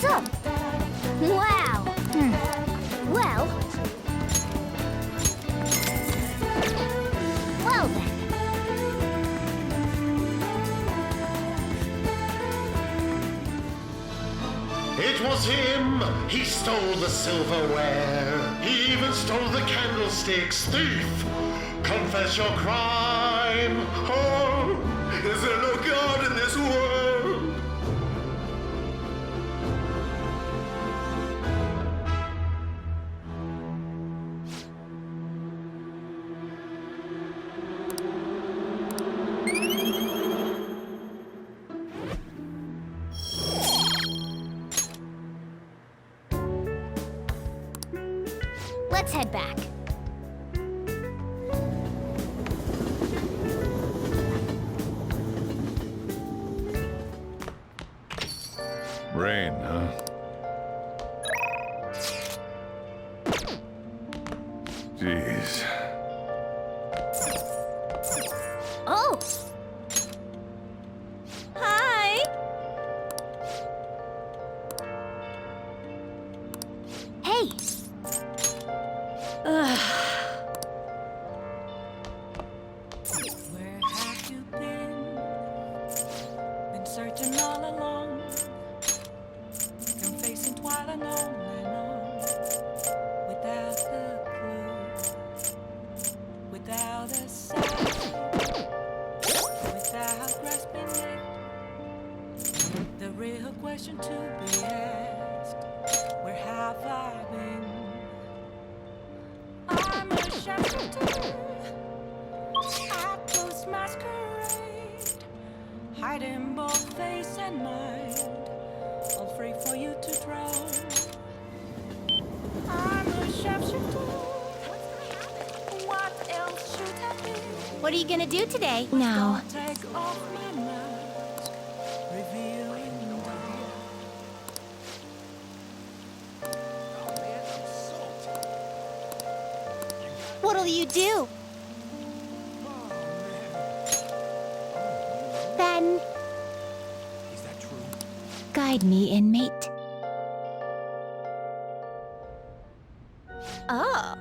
What's up? Wow. Well. Well then. It was him! He stole the silverware. He even stole the candlesticks. Thief! Confess your crime! Oh, is there no God in this world? Let's head back. Rain, huh? Jeez. Oh! Hi! Hey! Where have you been? Been searching all along, confessing while alone and on, without the clue, without a sign, without grasping it. The real question to be asked: where have I been? I'm a shepherd. I post masquerade, hiding both face and mind, all free for you to drown. I'm a sharpshooter. What else should I be? What are you gonna do today? No. Take off my mask, revealing the What'll you do? Then... guide me, inmate. Oh.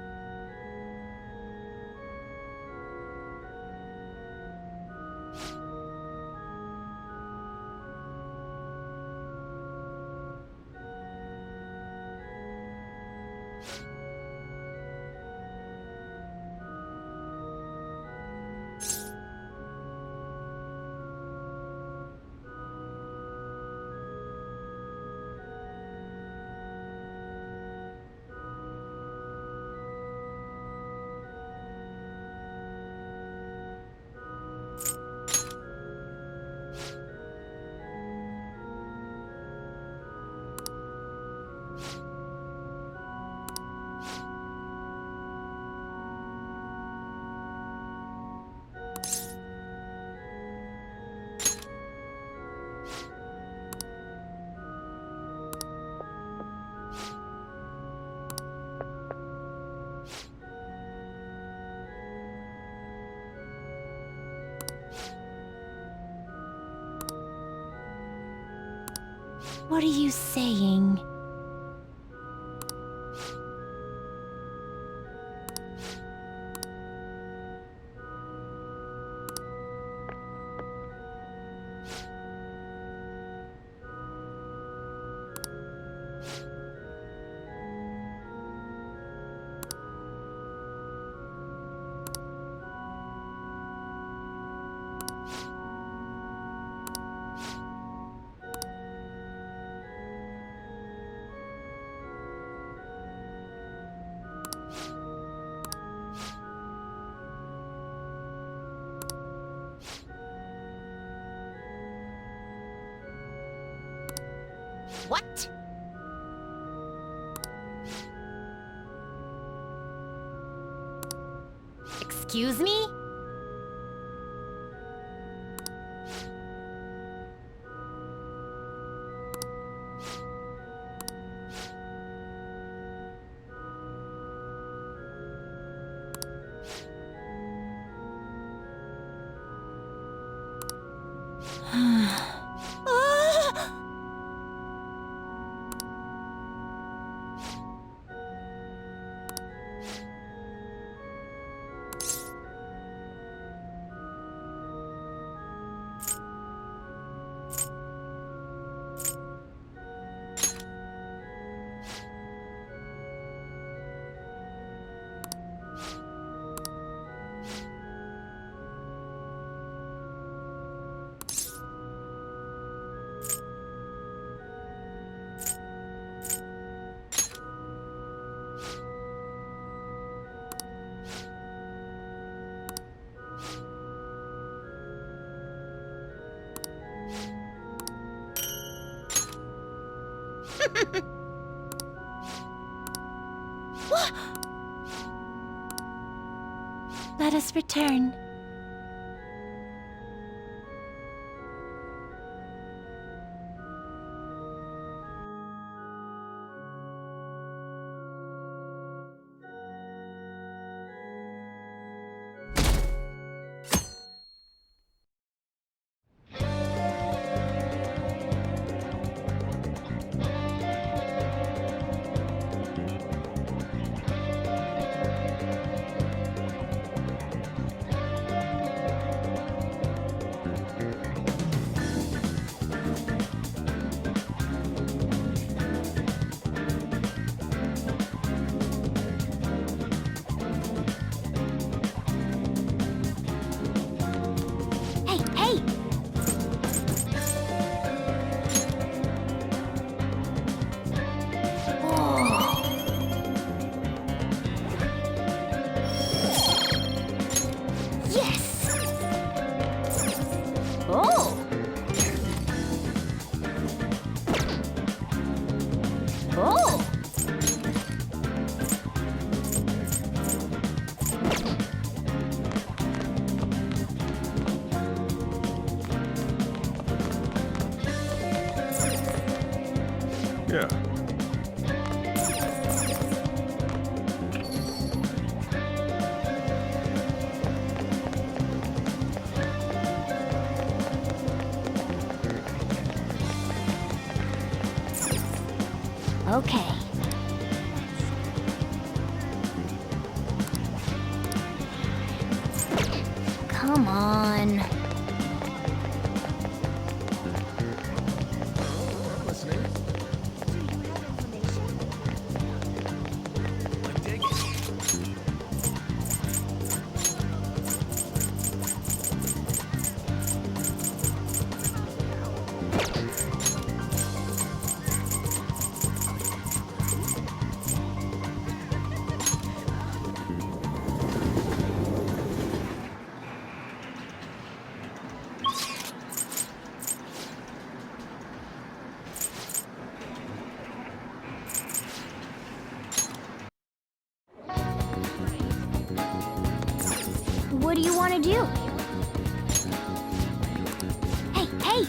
What are you saying? What? Excuse me? Let us return. Hey, hey! Oh. Yes! Oh! Oh! Yeah. Okay. Come on. What do you want to do? Hey, hey!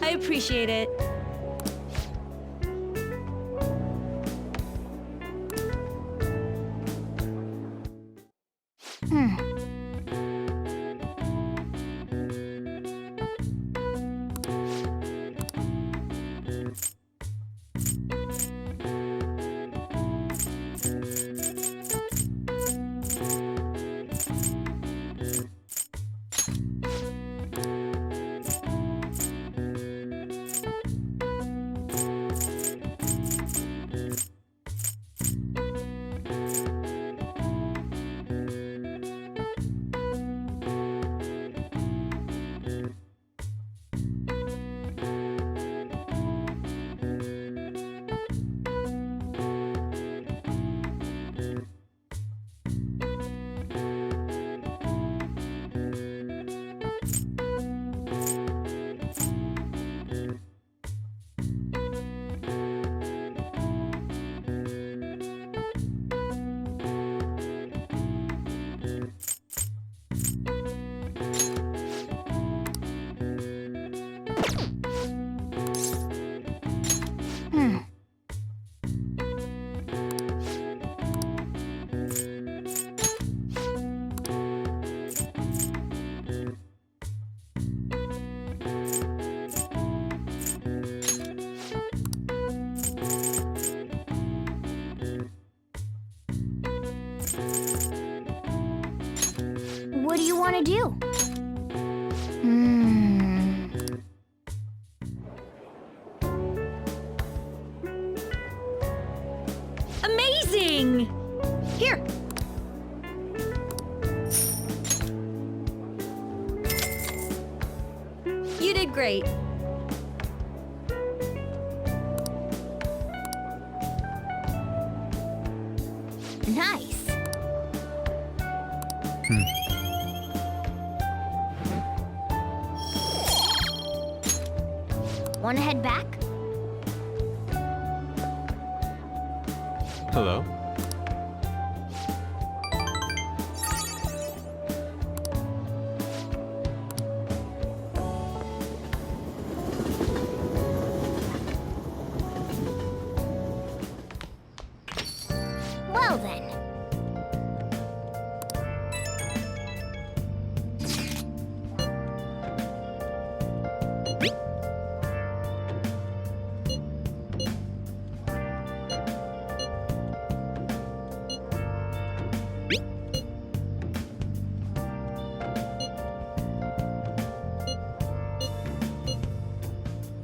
I appreciate it. What do you want to do? Hmm. Amazing! Here. You did great. Nice. Wanna head back? Hello? Well then.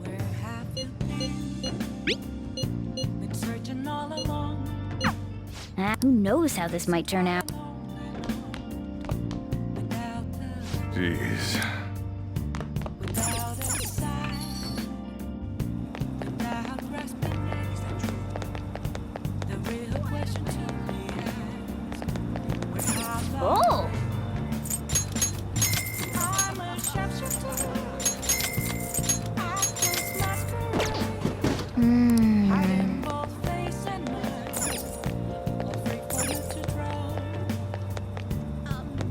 Where have you been? Been searching all along. Who knows how this might turn out? Without the Jeez. Without a sign, without grasping it, the real question to be asked: where have I Oh! I'm a sharpshooter. I just masquerade, hiding both face and mind, all free for you to draw.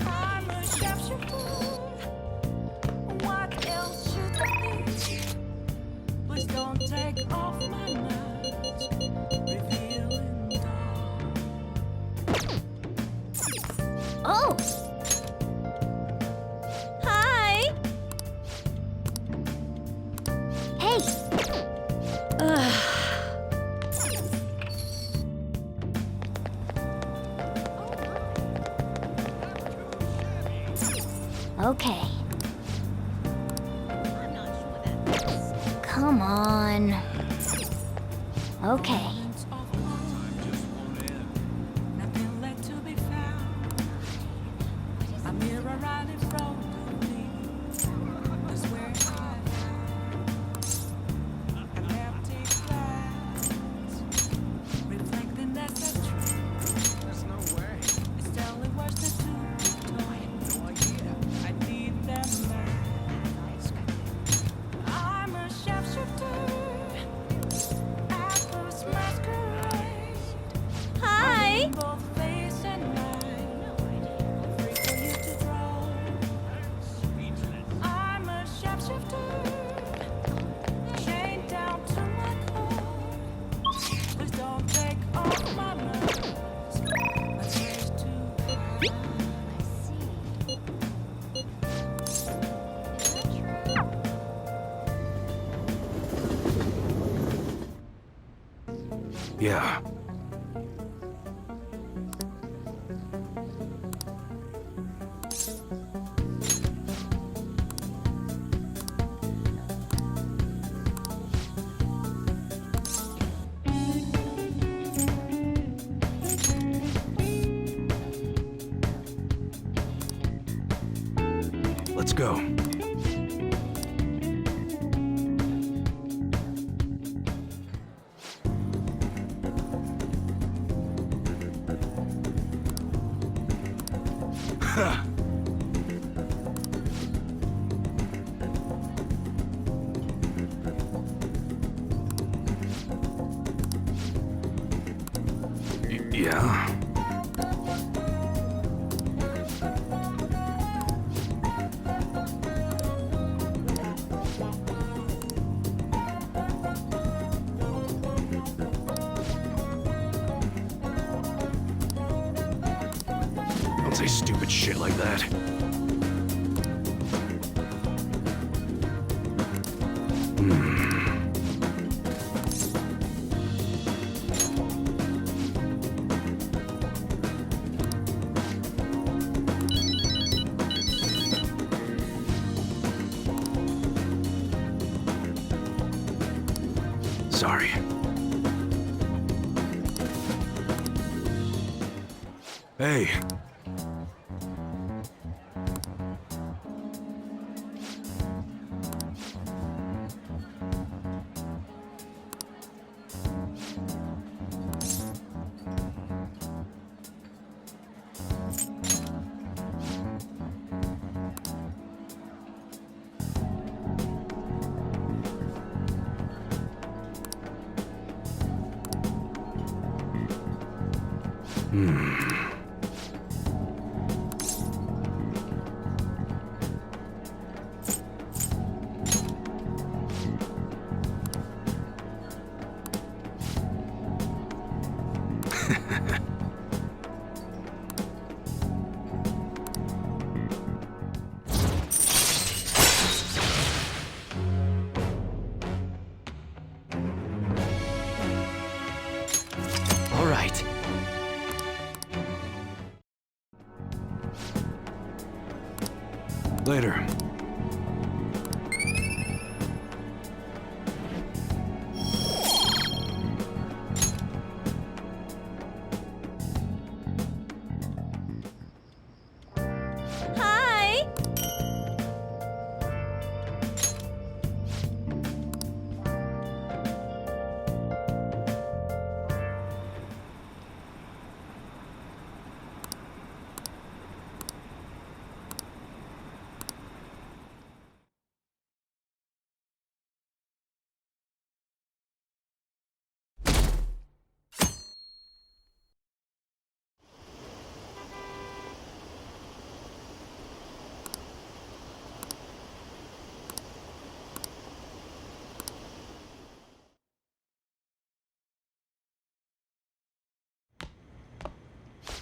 I'm a sharpshooter. What else should it be? Please don't take off my mask, revealing dawn. Oh! Hi. Hey! Okay. Come on. Okay. Moments of calm, nothing left to be found. A mirror right in front of me is where I am. An empty glass, reflecting that's a truth. There's no way. It's telling what's the truth. I have no idea. I need them mask. I'm a sharpshooter. Apples masquerade. Hi. Both face and mind, free for you to draw. I'm a sharpshooter, chained down to my core. Please don't take off my mask. My face too high. Yeah. Let's go. Ha! Yeah. Don't say stupid shit like that. Sorry. Hey. All right. Later. Hi.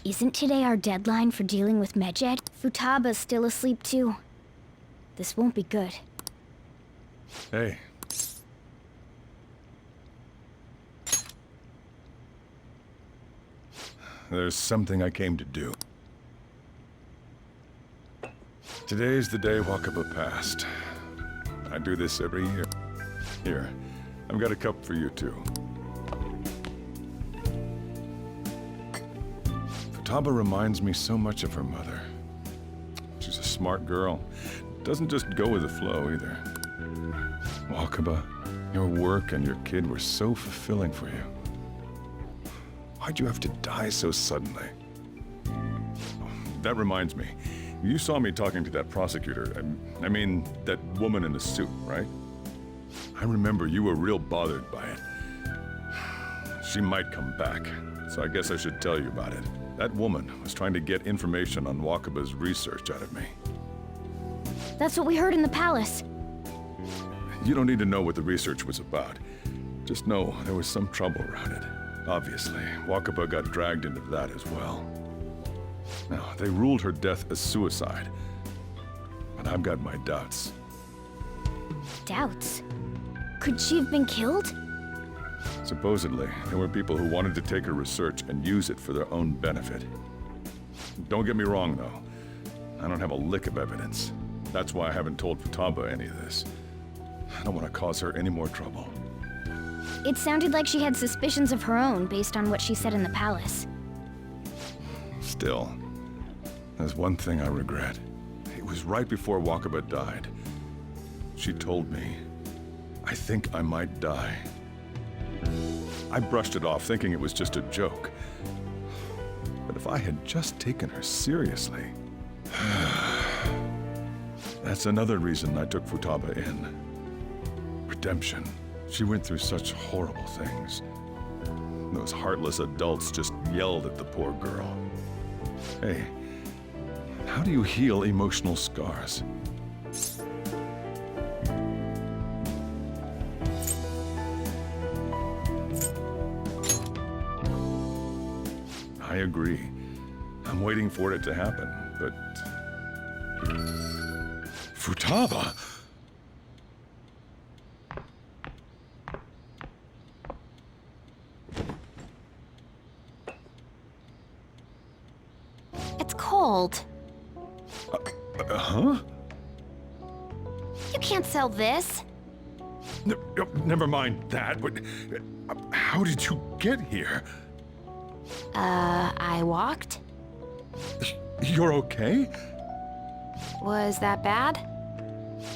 Isn't today our deadline for dealing with Medjed? Futaba's still asleep too. This won't be good. Hey. There's something I came to do. Today's the day Wakaba passed. I do this every year. Here, I've got a cup for you too. Futaba reminds me so much of her mother. She's a smart girl. Doesn't just go with the flow either. Wakaba, your work and your kid were so fulfilling for you. Why'd you have to die so suddenly? That reminds me. You saw me talking to that prosecutor. I mean, that woman in the suit, right? I remember you were real bothered by it. She might come back, so I guess I should tell you about it. That woman was trying to get information on Wakaba's research out of me. That's what we heard in the palace. You don't need to know what the research was about. Just know there was some trouble around it. Obviously, Wakaba got dragged into that as well. Now, they ruled her death as suicide. But I've got my doubts. Doubts? Could she have been killed? Supposedly, there were people who wanted to take her research and use it for their own benefit. Don't get me wrong, though. I don't have a lick of evidence. That's why I haven't told Futaba any of this. I don't want to cause her any more trouble. It sounded like she had suspicions of her own based on what she said in the palace. Still, there's one thing I regret. It was right before Wakaba died. She told me, I think I might die. I brushed it off, thinking it was just a joke. But if I had just taken her seriously... That's another reason I took Futaba in. Redemption. She went through such horrible things. Those heartless adults just yelled at the poor girl. Hey, how do you heal emotional scars? I agree. I'm waiting for it to happen, but... Futaba! It's cold. Huh? You can't sell this. Never mind that, but... How did you get here? I walked? You're okay? Was that bad?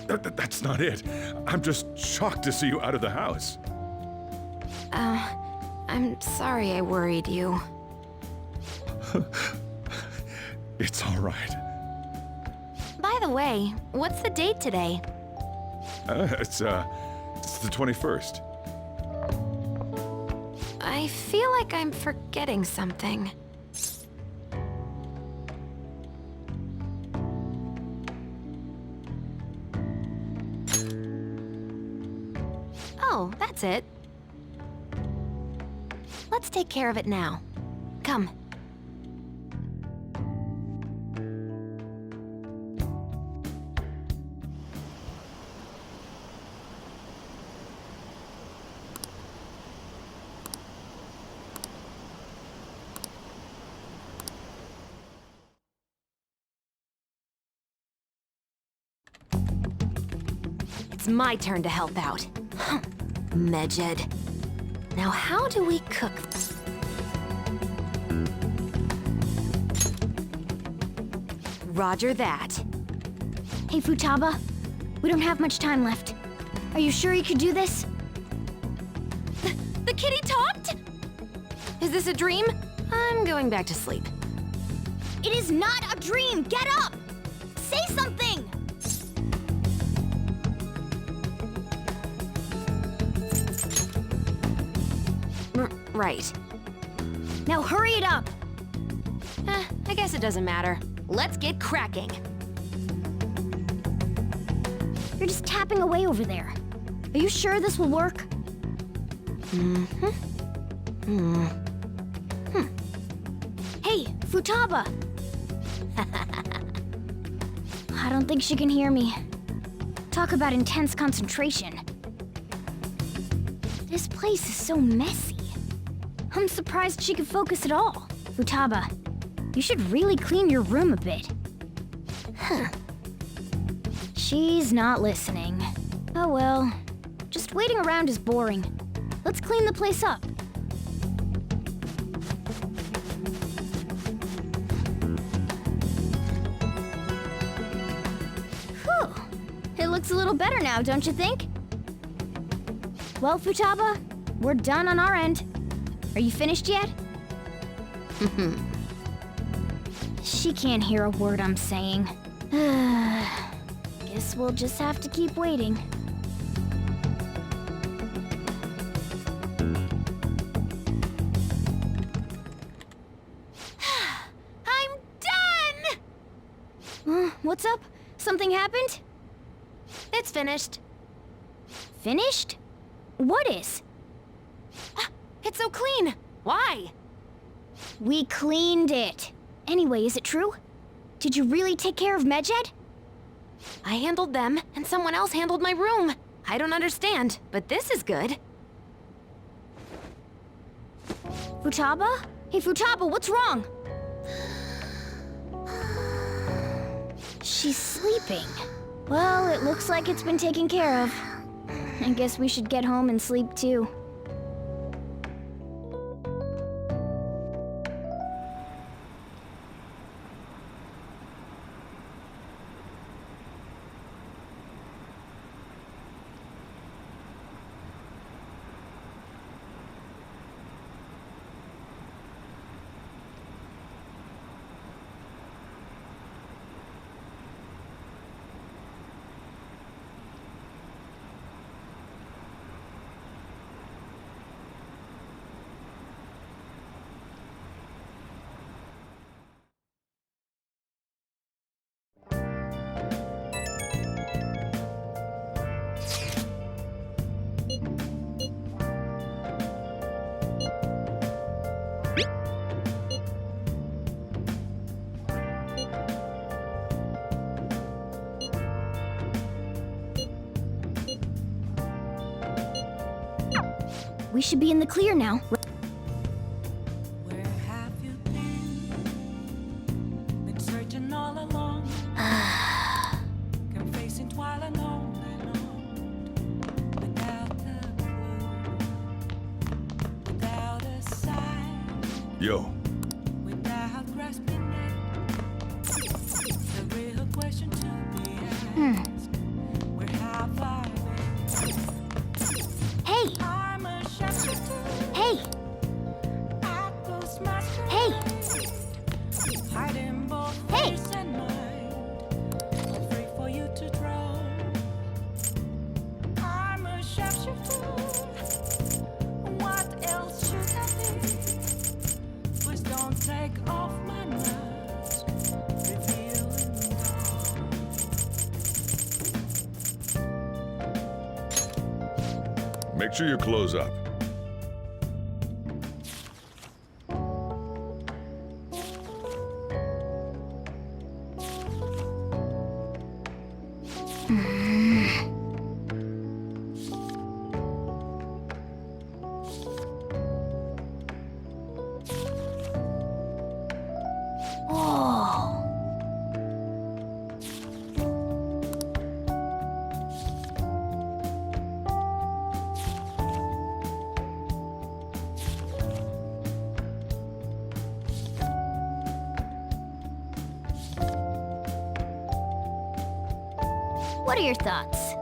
That's not it. I'm just shocked to see you out of the house. I'm sorry I worried you. It's all right. By the way, what's the date today? It's the 21st. I feel like I'm forgetting something. Oh, that's it. Let's take care of it now. Come. It's my turn to help out. Medjed. Now how do we cook? Roger that. Hey, Futaba. We don't have much time left. Are you sure you could do this? The kitty talked? Is this a dream? I'm going back to sleep. It is not a dream! Get up! Say something! Right. Now hurry it up! I guess it doesn't matter. Let's get cracking. You're just tapping away over there. Are you sure this will work? Hey, Futaba! I don't think she can hear me. Talk about intense concentration. This place is so messy. I'm surprised she could focus at all. Futaba, you should really clean your room a bit. She's not listening. Oh well. Just waiting around is boring. Let's clean the place up. Whew. It looks a little better now, don't you think? Well, Futaba, we're done on our end. Are you finished yet? She can't hear a word I'm saying. Guess we'll just have to keep waiting. I'm done! What's up? Something happened? It's finished. Finished? What is? It's so clean. Why? We cleaned it. Anyway, is it true? Did you really take care of Medjed? I handled them, and someone else handled my room. I don't understand, but this is good. Futaba? Hey, Futaba, what's wrong? She's sleeping. Well, it looks like it's been taken care of. I guess we should get home and sleep too. We should be in the clear now. Where have you been? Been searching all along. Kept facing twilight on and on. Without a clue. Without a sign. Yo, Without grasping it. The real question to be asked. Where have I been? Hey! I'm a shepherd. Hey! I close my Hey! hiding both Hey! face and mind, free for you to draw. I'm a sharpshooter. What else should I be? Please don't take off my mask, revealing all. Make sure you close up. What are your thoughts?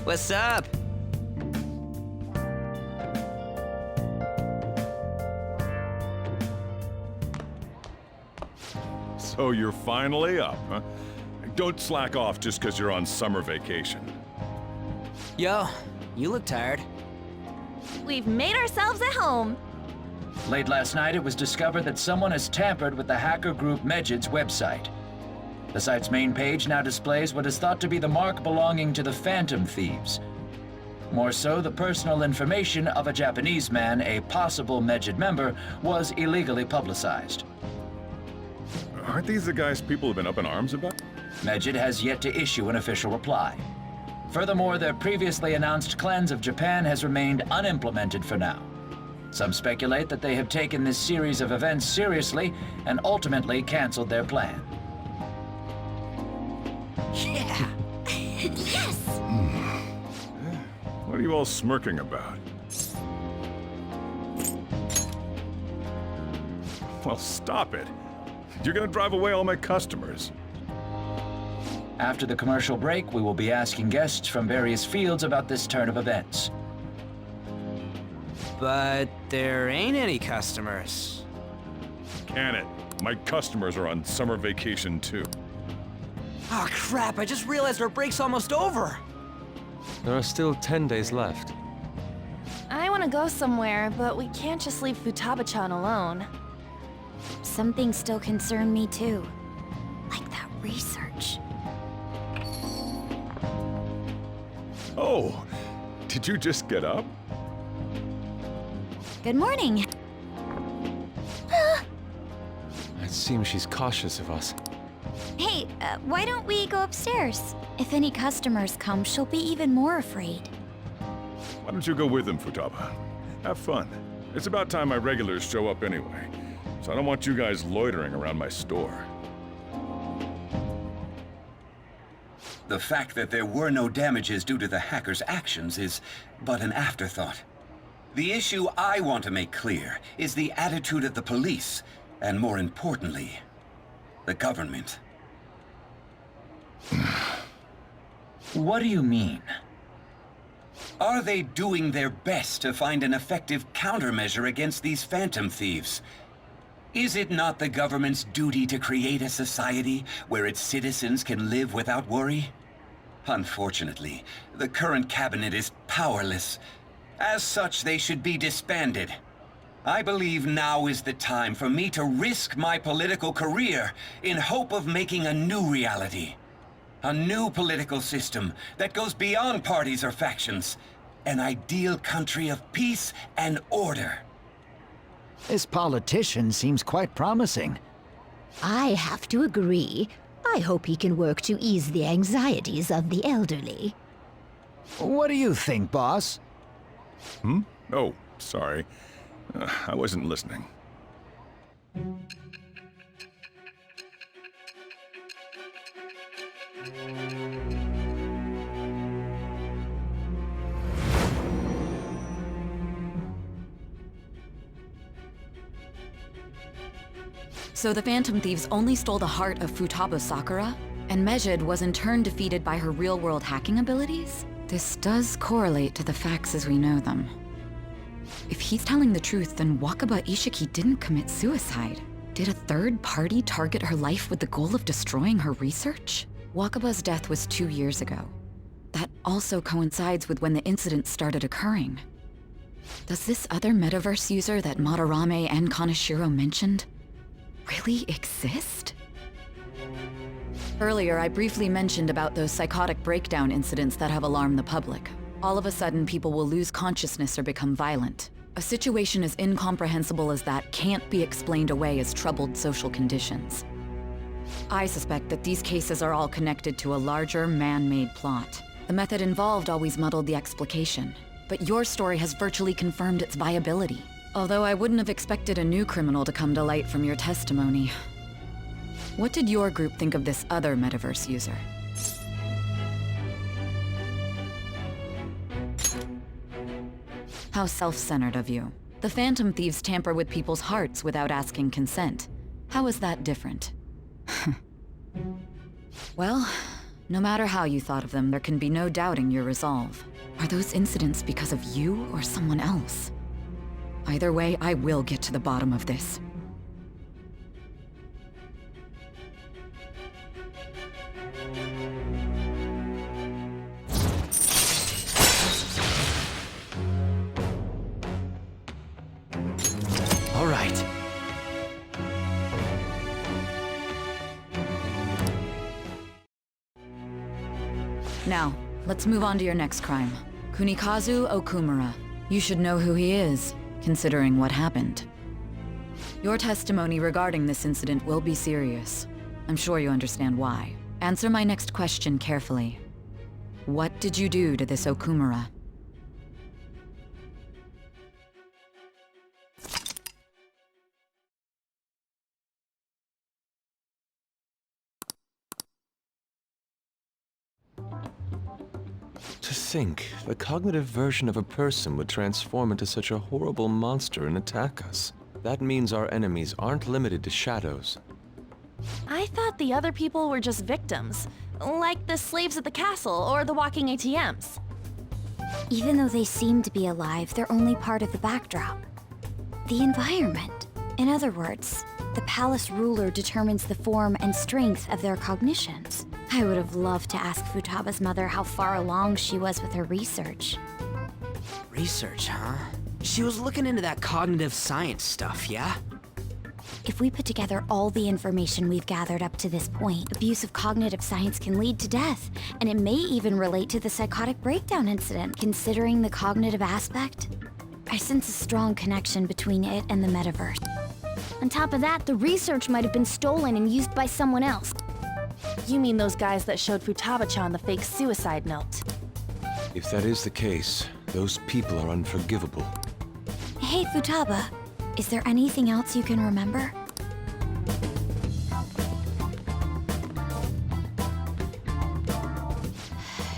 What's up? So you're finally up, huh? Don't slack off just because you're on summer vacation. Yo, you look tired. We've made ourselves at home. Late last night, it was discovered that someone has tampered with the hacker group Medjid's website. The site's main page now displays what is thought to be the mark belonging to the Phantom Thieves. More so, the personal information of a Japanese man, a possible Medjid member, was illegally publicized. Aren't these the guys people have been up in arms about? Medjid has yet to issue an official reply. Furthermore, their previously announced cleanse of Japan has remained unimplemented for now. Some speculate that they have taken this series of events seriously and ultimately canceled their plan. Yeah. Yes! What are you all smirking about? Well, stop it. You're gonna drive away all my customers. After the commercial break, we will be asking guests from various fields about this turn of events. But there ain't any customers. Can it? My customers are on summer vacation too. Oh crap, I just realized our break's almost over. There are still 10 days left. I want to go somewhere, but we can't just leave Futaba-chan alone. Some things still concern me too. Like that research. Oh, did you just get up? Good morning. It seems she's cautious of us. Hey, why don't we go upstairs? If any customers come, she'll be even more afraid. Why don't you go with them, Futaba? Have fun. It's about time my regulars show up anyway, so I don't want you guys loitering around my store. The fact that there were no damages due to the hacker's actions is but an afterthought. The issue I want to make clear is the attitude of the police, and more importantly, the government. What do you mean? Are they doing their best to find an effective countermeasure against these Phantom Thieves? Is it not the government's duty to create a society where its citizens can live without worry? Unfortunately, the current cabinet is powerless. As such, they should be disbanded. I believe now is the time for me to risk my political career in hope of making a new reality. A new political system that goes beyond parties or factions. An ideal country of peace and order. This politician seems quite promising. I have to agree. I hope he can work to ease the anxieties of the elderly. What do you think, boss? Oh, sorry. I wasn't listening. So the Phantom Thieves only stole the heart of Futaba Sakura, and Mejid was in turn defeated by her real-world hacking abilities? This does correlate to the facts as we know them. If he's telling the truth, then Wakaba Ishiki didn't commit suicide. Did a third party target her life with the goal of destroying her research? Wakaba's death was 2 years ago. That also coincides with when the incident started occurring. Does this other metaverse user that Madarame and Kaneshiro mentioned really exist? Earlier, I briefly mentioned about those psychotic breakdown incidents that have alarmed the public. All of a sudden, people will lose consciousness or become violent. A situation as incomprehensible as that can't be explained away as troubled social conditions. I suspect that these cases are all connected to a larger, man-made plot. The method involved always muddled the explication, but your story has virtually confirmed its viability. Although I wouldn't have expected a new criminal to come to light from your testimony. What did your group think of this other metaverse user? How self-centered of you. The Phantom Thieves tamper with people's hearts without asking consent. How is that different? Well, no matter how you thought of them, there can be no doubting your resolve. Are those incidents because of you or someone else? Either way, I will get to the bottom of this. All right. Now, let's move on to your next crime. Kunikazu Okumura. You should know who he is, considering what happened. Your testimony regarding this incident will be serious. I'm sure you understand why. Answer my next question carefully. What did you do to this Okumura? To think, the cognitive version of a person would transform into such a horrible monster and attack us. That means our enemies aren't limited to shadows. I thought the other people were just victims, like the slaves at the castle or the walking ATMs. Even though they seem to be alive, they're only part of the backdrop. The environment. In other words, the palace ruler determines the form and strength of their cognitions. I would have loved to ask Futaba's mother how far along she was with her research. Research, huh? She was looking into that cognitive science stuff, yeah? If we put together all the information we've gathered up to this point, abuse of cognitive science can lead to death, and it may even relate to the psychotic breakdown incident. Considering the cognitive aspect, I sense a strong connection between it and the metaverse. On top of that, the research might have been stolen and used by someone else. You mean those guys that showed Futaba-chan the fake suicide note? If that is the case, those people are unforgivable. Hey, Futaba, is there anything else you can remember?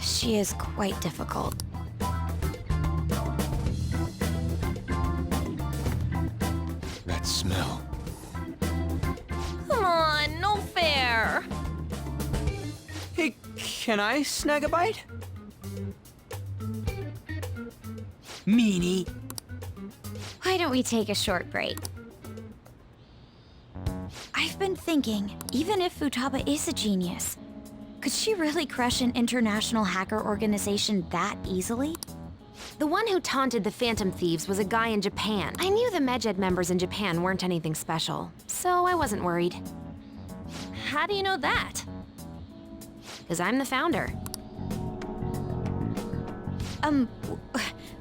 She is quite difficult. That smell. Come on, no fair! Hey, can I snag a bite? Meanie. Why don't we take a short break? I've been thinking, even if Futaba is a genius, could she really crush an international hacker organization that easily? The one who taunted the Phantom Thieves was a guy in Japan. I knew the Medjed members in Japan weren't anything special, so I wasn't worried. How do you know that? Because I'm the founder.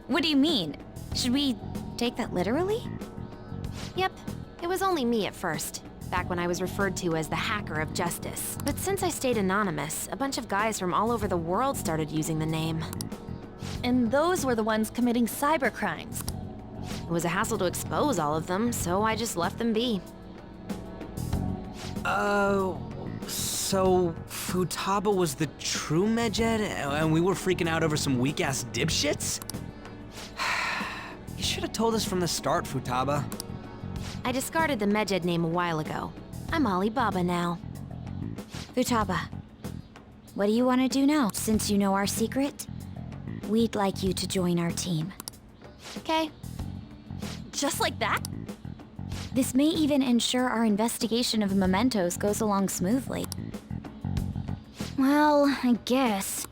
What do you mean? Should we take that literally? Yep, it was only me at first, back when I was referred to as the Hacker of Justice. But since I stayed anonymous, a bunch of guys from all over the world started using the name. And those were the ones committing cybercrimes. It was a hassle to expose all of them, so I just left them be. So Futaba was the true Medjed, and we were freaking out over some weak-ass dipshits? You should have told us from the start, Futaba. I discarded the Medjed name a while ago. I'm Alibaba now. Futaba, what do you want to do now? Since you know our secret, we'd like you to join our team. Okay. Just like that? This may even ensure our investigation of mementos goes along smoothly. Well, I guess.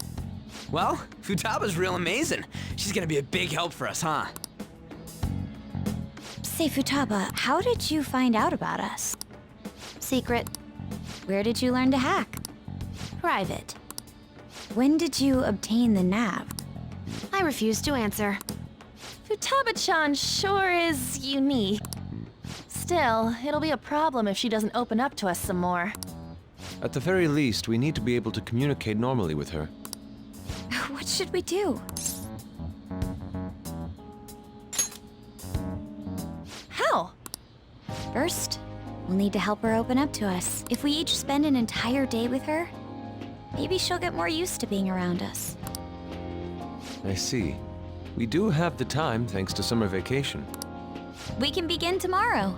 Well, Futaba's real amazing. She's gonna be a big help for us, huh? Say, Futaba, how did you find out about us? Secret. Where did you learn to hack? Private. When did you obtain the nav? I refuse to answer. Futaba-chan sure is unique. Still, it'll be a problem if she doesn't open up to us some more. At the very least, we need to be able to communicate normally with her. What should we do? How? First, we'll need to help her open up to us. If we each spend an entire day with her, maybe she'll get more used to being around us. I see. We do have the time thanks to summer vacation. We can begin tomorrow.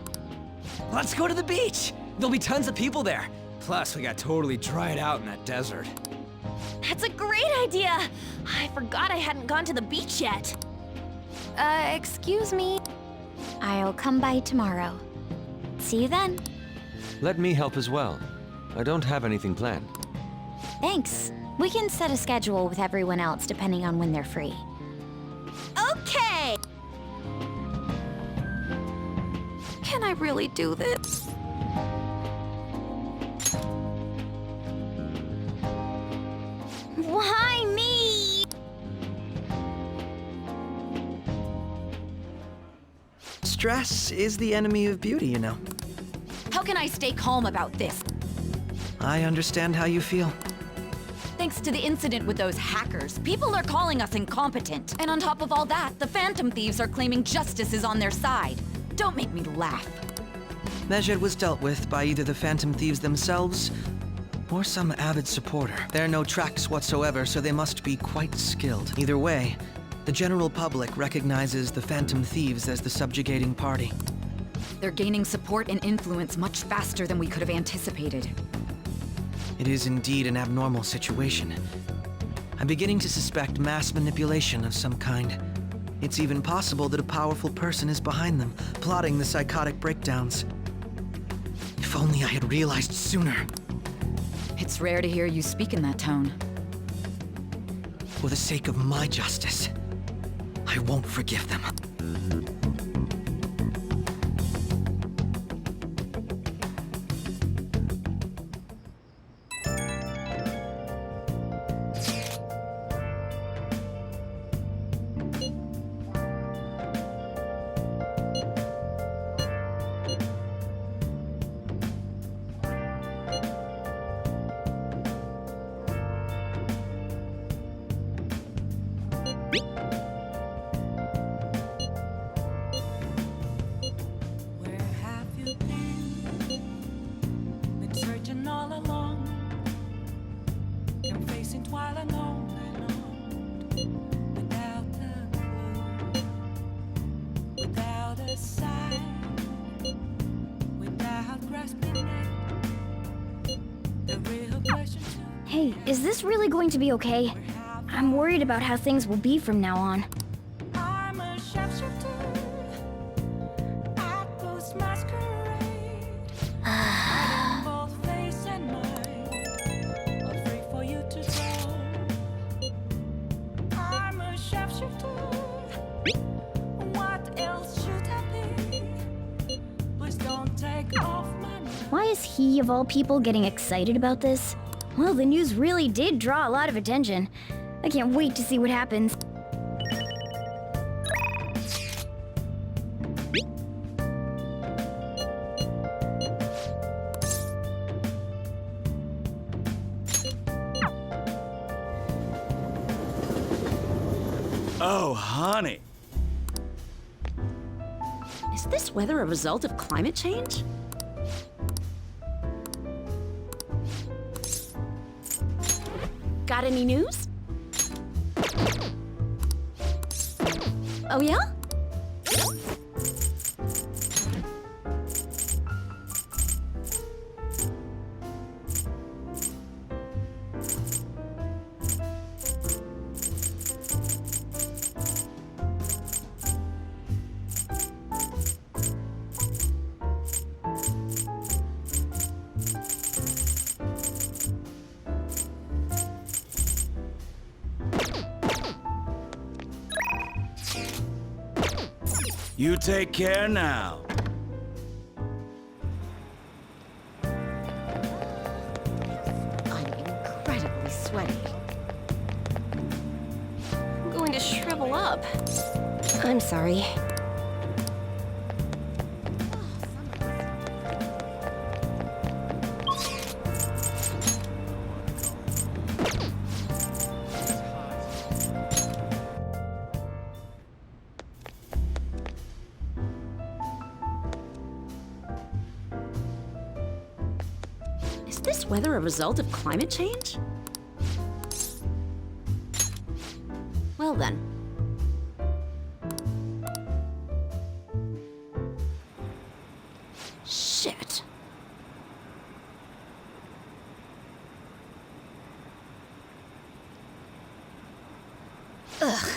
Let's go to the beach! There'll be tons of people there. Plus, we got totally dried out in that desert. That's a great idea! I forgot I hadn't gone to the beach yet. Excuse me. I'll come by tomorrow. See you then. Let me help as well. I don't have anything planned. Thanks. We can set a schedule with everyone else depending on when they're free. Okay! Can I really do this? Why me? Stress is the enemy of beauty, you know. How can I stay calm about this? I understand how you feel. Thanks to the incident with those hackers, people are calling us incompetent. And on top of all that, the Phantom Thieves are claiming justice is on their side. Don't make me laugh. Medjed was dealt with by either the Phantom Thieves themselves or some avid supporter. There are no tracks whatsoever, so they must be quite skilled. Either way, the general public recognizes the Phantom Thieves as the subjugating party. They're gaining support and influence much faster than we could have anticipated. It is indeed an abnormal situation. I'm beginning to suspect mass manipulation of some kind. It's even possible that a powerful person is behind them, plotting the psychotic breakdowns. If only I had realized sooner. It's rare to hear you speak in that tone. For the sake of my justice, I won't forgive them. Where have you been? Been searching all along. Can face it while alone without a clue, without a sign, without grasping it. The real question. Hey, is this really going to be okay? I'm worried about how things will be from now on. I'm a sharpshooter at Ghost Masquerade. Hiding both face and mind, afraid for you to know. I'm a sharpshooter. What else should I be? Please don't take off my mind. Why is he, of all people, getting excited about this? Well, the news really did draw a lot of attention. I can't wait to see what happens. Oh, honey. Is this weather a result of climate change? Got any news? Oh yeah? You take care now. I'm incredibly sweaty. I'm going to shrivel up. I'm sorry. Is this weather a result of climate change? Well then. Shit. Ugh.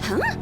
Huh?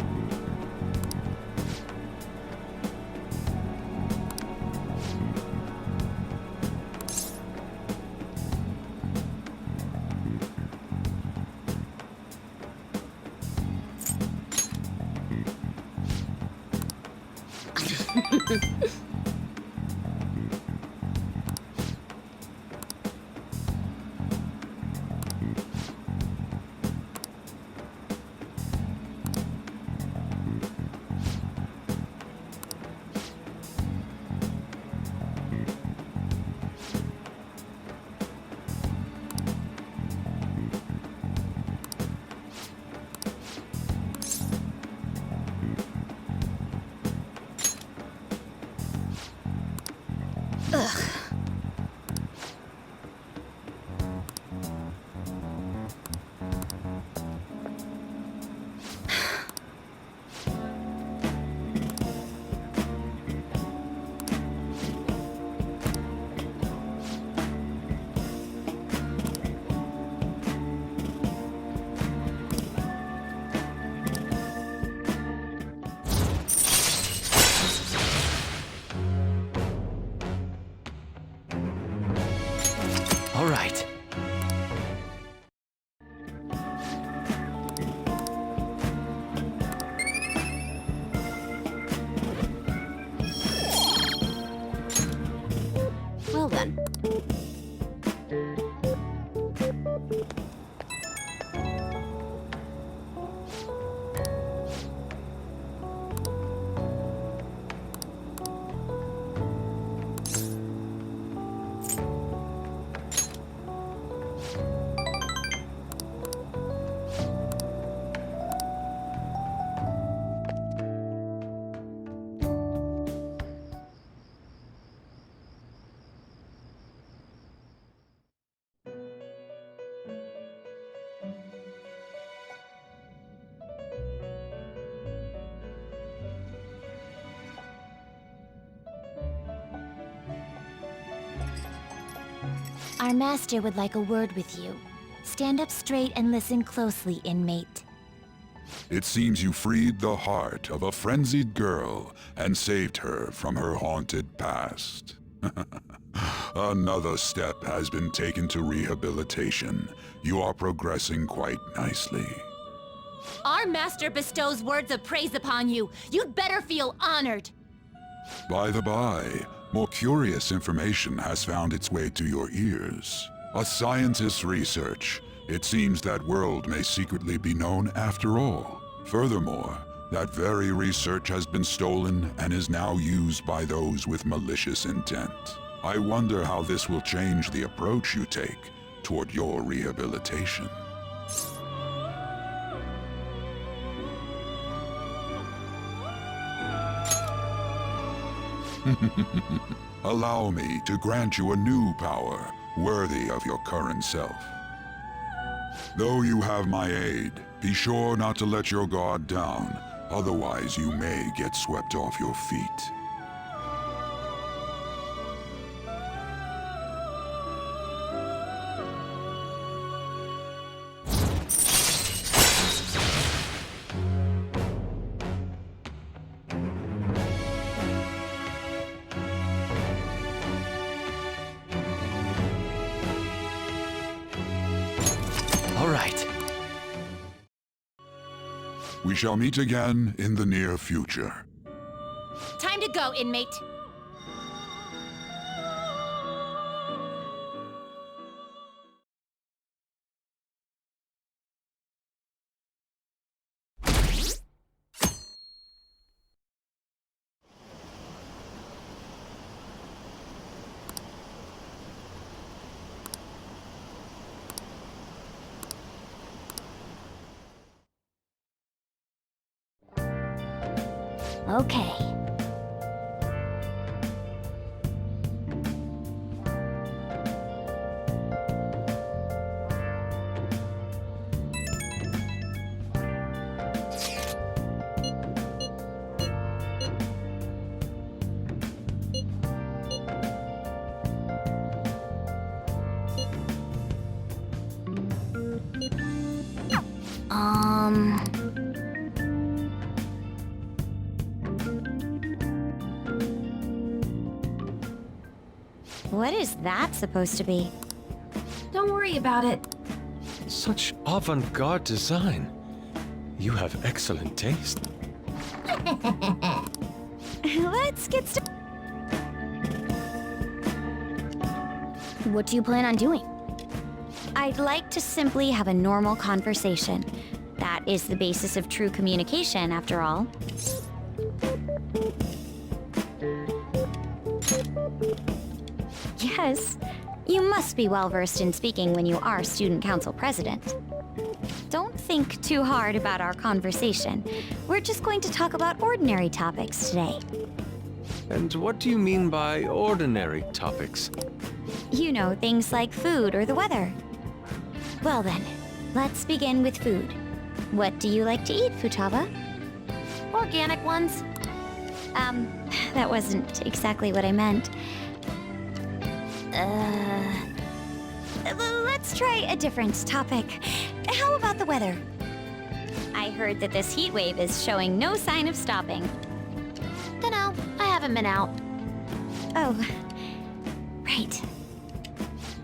Ugh. All right. Well then. Our master would like a word with you. Stand up straight and listen closely, inmate. It seems you freed the heart of a frenzied girl and saved her from her haunted past. Another step has been taken to rehabilitation. You are progressing quite nicely. Our master bestows words of praise upon you. You'd better feel honored. By the by, more curious information has found its way to your ears. A scientist's research. It seems that world may secretly be known after all. Furthermore, that very research has been stolen and is now used by those with malicious intent. I wonder how this will change the approach you take toward your rehabilitation. Allow me to grant you a new power, worthy of your current self. Though you have my aid, be sure not to let your guard down, otherwise you may get swept off your feet. All right. We shall meet again in the near future. Time to go, inmate. Okay. What is that supposed to be? Don't worry about it. Such avant-garde design. You have excellent taste. Let's get started. What do you plan on doing? I'd like to simply have a normal conversation. That is the basis of true communication, after all. Yes, you must be well-versed in speaking when you are student council president. Don't think too hard about our conversation. We're just going to talk about ordinary topics today. And what do you mean by ordinary topics? You know, things like food or the weather. Well then, let's begin with food. What do you like to eat, Futaba? Organic ones. That wasn't exactly what I meant. Let's try a different topic. How about the weather? I heard that this heat wave is showing no sign of stopping. Dunno, I haven't been out. Oh, right.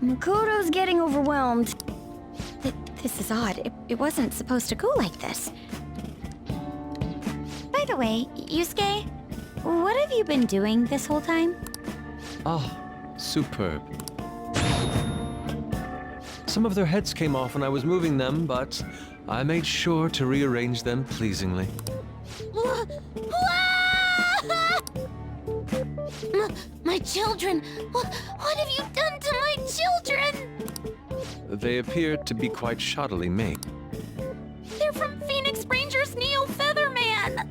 Makoto's getting overwhelmed. This is odd. It wasn't supposed to go like this. By the way, Yusuke, what have you been doing this whole time? Ah, superb. Some of their heads came off when I was moving them, but I made sure to rearrange them pleasingly. My children! What have you done to my children? They appear to be quite shoddily made. They're from Phoenix Rangers Neo Featherman!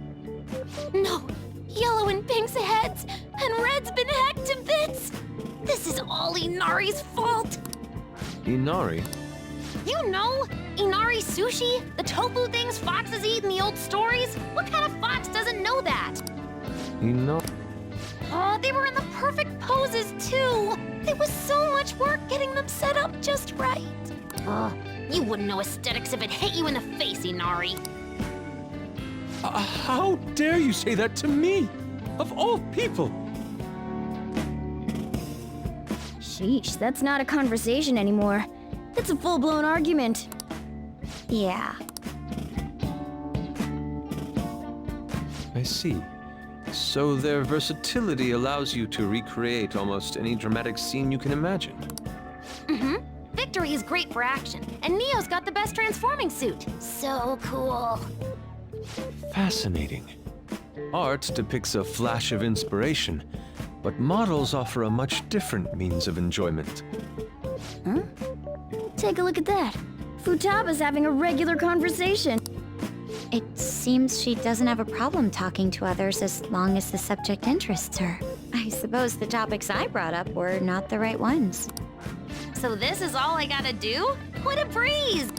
No, Yellow and Pink's heads, and Red's been hacked to bits! This is all Inari's fault! Inari? You know, Inari sushi? The tofu things foxes eat in the old stories? What kind of fox doesn't know that? Inari? Oh, they were in the perfect poses, too! It was so much work getting them set up just right. You wouldn't know aesthetics if it hit you in the face, Inari. How dare you say that to me? Of all people! Sheesh, that's not a conversation anymore. It's a full-blown argument. Yeah. I see. So their versatility allows you to recreate almost any dramatic scene you can imagine. Mm-hmm. Victory is great for action, and Neo's got the best transforming suit. So cool. Fascinating. Art depicts a flash of inspiration, but models offer a much different means of enjoyment. Huh? Take a look at that. Futaba's having a regular conversation. It seems she doesn't have a problem talking to others as long as the subject interests her. I suppose the topics I brought up were not the right ones. So this is all I gotta do? What a breeze!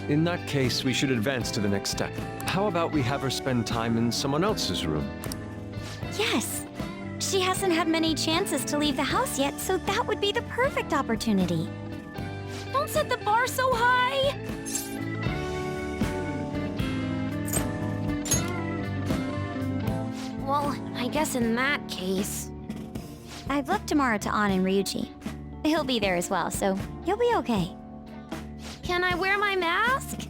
In that case, we should advance to the next step. How about we have her spend time in someone else's room? Yes. She hasn't had many chances to leave the house yet, so that would be the perfect opportunity. Don't set the bar so high! Well, I guess in that case... I've left tomorrow to An and Ryuji. He'll be there as well, so you'll be okay. Can I wear my mask?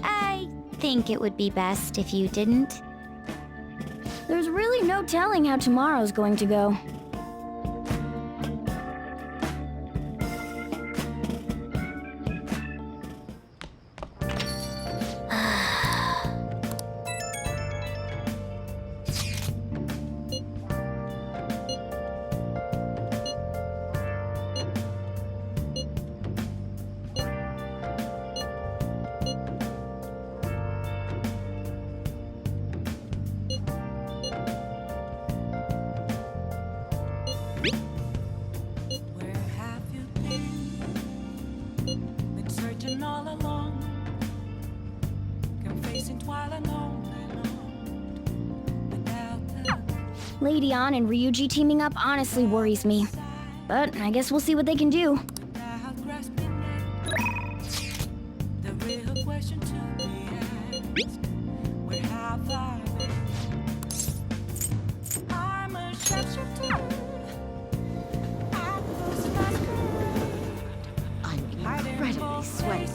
I think it would be best if you didn't. There's really no telling how tomorrow's going to go. Where have you been searching all along, confessing twilight long without the Lady An and Ryuji teaming up honestly worries me. But I guess we'll see what they can do. without grasping it. The real question to be asked: where have I been? I'm a sharpshooter. I'm incredibly sweaty.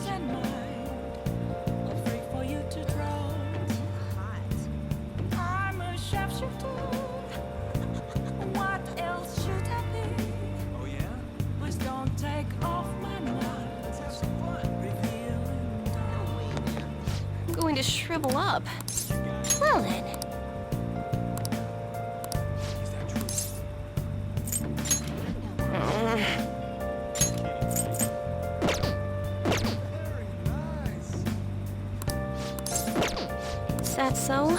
For you to draw. I'm a sharpshooter. What else should I be? Oh yeah? Please don't take off my mind. Let's have some fun. Revealing I'm going to shrivel up. Well then. Is that so?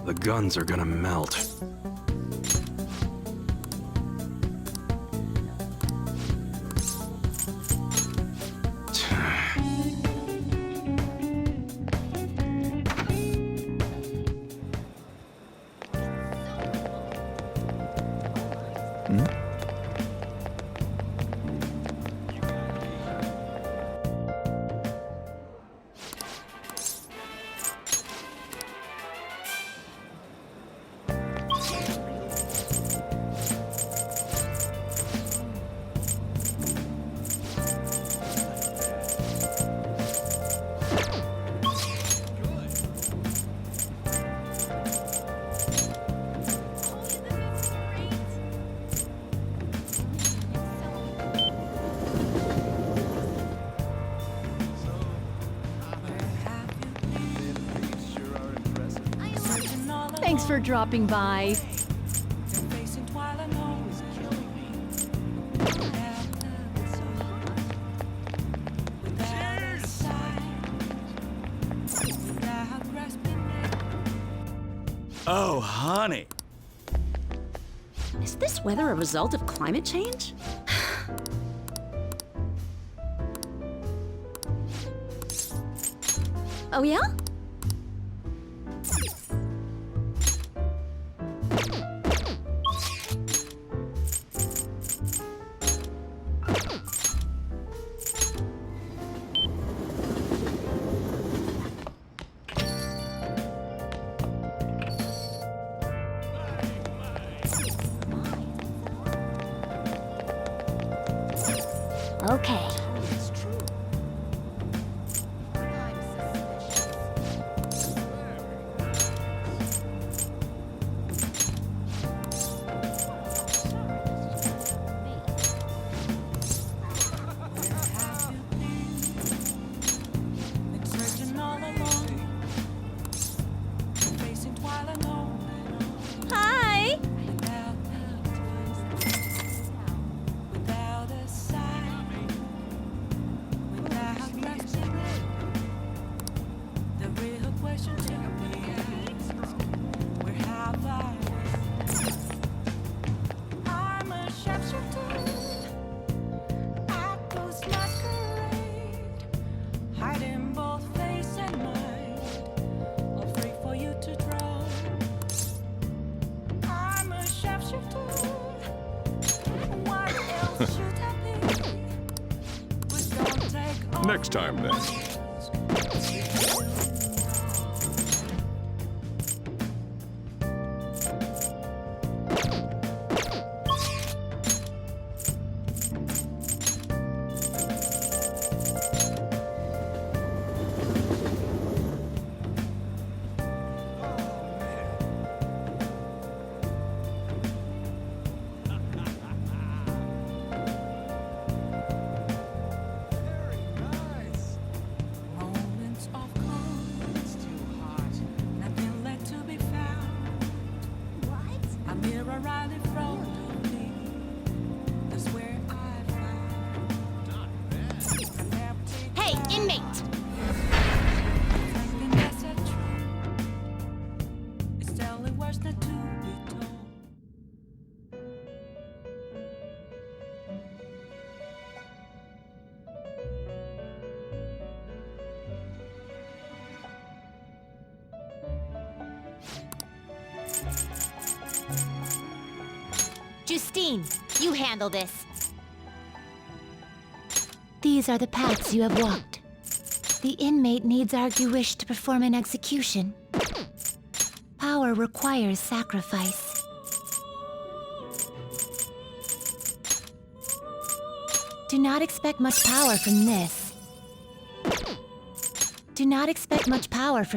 The guns are gonna melt. Thanks for dropping by. facing twilight long is killing me. Without a sign, without grasping it. Oh, honey. Is this weather a result of climate change? Oh yeah? Okay. Next time, then. Moments of calm, it's too hot, nothing left to be found. What? A mirror right in front of me, that's where I found. An empty Hey, inmate! thinking that's a truth. It's only worse than to be told. Justine, you handle this. These are the paths you have walked. The inmate needs argue wish to perform an execution. Power requires sacrifice. Do not expect much power from this. Do not expect much power from